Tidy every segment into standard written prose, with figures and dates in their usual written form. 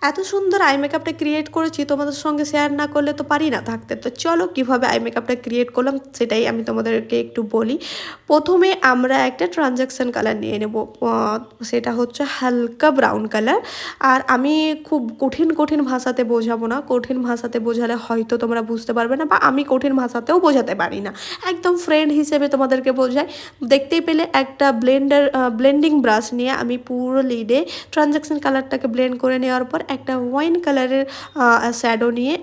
এত সুন্দর আই মেকআপটা ক্রিয়েট করেছি, তোমাদের সঙ্গে শেয়ার না করলে তো পারি না থাকতে। তো চলো কীভাবে আই মেকআপটা ক্রিয়েট করলাম সেটাই আমি তোমাদেরকে একটু বলি। প্রথমে আমরা একটা ট্রানজ্যাকশন কালার নিয়ে নেব, সেটা হচ্ছে হালকা ব্রাউন কালার। আর আমি খুব কঠিন কঠিন ভাষাতে বোঝাবো না, কঠিন ভাষাতে বোঝালে হয়তো তোমরা বুঝতে পারবে না, বা আমি কঠিন ভাষাতেও বোঝাতে পারি না, একদম ফ্রেন্ড হিসেবে তোমাদেরকে বোঝাই। দেখতেই পেলে একটা ব্লেন্ডিং ব্রাশ নিয়ে আমি পুরো লিডে ট্রানজ্যাকশন কালারটাকে ব্লেন্ড করে নেওয়ার পর একটা ওয়াইন কালারের শ্যাডো নিয়ে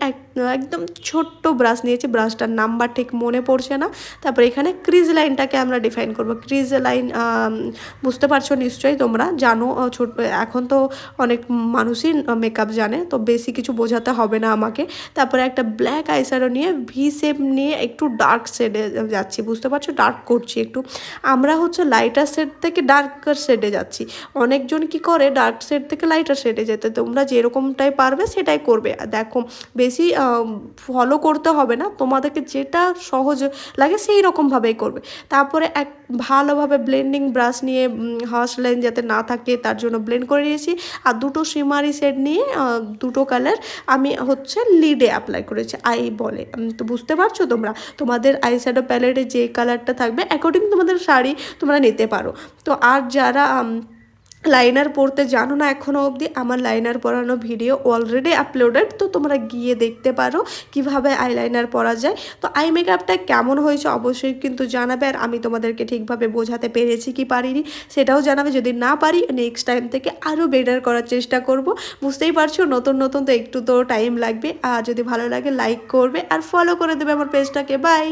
একদম ছোট্ট ব্রাশ নিয়েছি, ব্রাশটার নাম্বার ঠিক মনে পড়ছে না। তারপর এখানে ক্রিজ লাইনটাকে আমরা ডিফাইন করব। ক্রিজ লাইন বুঝতে পারছো নিশ্চয়ই, তোমরা জানো, ছোট এখন তো অনেক মানুষই মেকআপ জানে, তো বেশি কিছু বোঝাতে হবে না আমাকে। তারপরে একটা ব্ল্যাক আইশ্যাডো নিয়ে ভি শেপ নিয়ে একটু ডার্ক শেডে যাচ্ছি, বুঝতে পারছো, ডার্ক করছি একটু। আমরা হচ্ছে লাইটার শেড থেকে ডার্কার শেডে যাচ্ছি, অনেকজন কি করে ডার্ক শেড থেকে লাইটার শেডে যেতে। তোমরা যেরকমটাই পারবে সেটাই করবে, দেখো বেশি ফলো করতে হবে না, তোমাদেরকে যেটা সহজ লাগে সেই রকমভাবেই করবে। তারপরে এক ভালোভাবে ব্লেন্ডিং ব্রাশ নিয়ে হার্শ লাইন যাতে না থাকে তার জন্য ব্লেন্ড করে নিয়েছি। আর দুটো শিমারি শেড নিয়ে দুটো কালার আমি হচ্ছে লিডে অ্যাপ্লাই করেছি, আই বলে। তো বুঝতে পারছো তোমরা, তোমাদের আই শ্যাডো প্যালেটে যে কালারটা থাকবে অ্যাকর্ডিং তোমাদের শাড়ি তোমরা নিতে পারো। তো আর যারা লাইনার পরতে জানো না এখনও অবধি, আমার লাইনার পরানো ভিডিও অলরেডি আপলোডেড, তো তোমরা গিয়ে দেখতে পারো কিভাবে আইলাইনার পরা যায়। তো আই মেকআপটা কেমন হয়েছে অবশ্যই কিন্তু জানাবে, আর আমি তোমাদেরকে ঠিকভাবে বোঝাতে পেরেছি কি পারিনি সেটাও জানাবে। যদি না পারি নেক্সট টাইম থেকে আরও বেটার করার চেষ্টা করব। বুঝতেই পারছো নতুন নতুন তো একটু তো টাইম লাগবে। আর যদি ভালো লাগে লাইক করবে আর ফলো করে দেবে আমার পেজটাকে। বাই।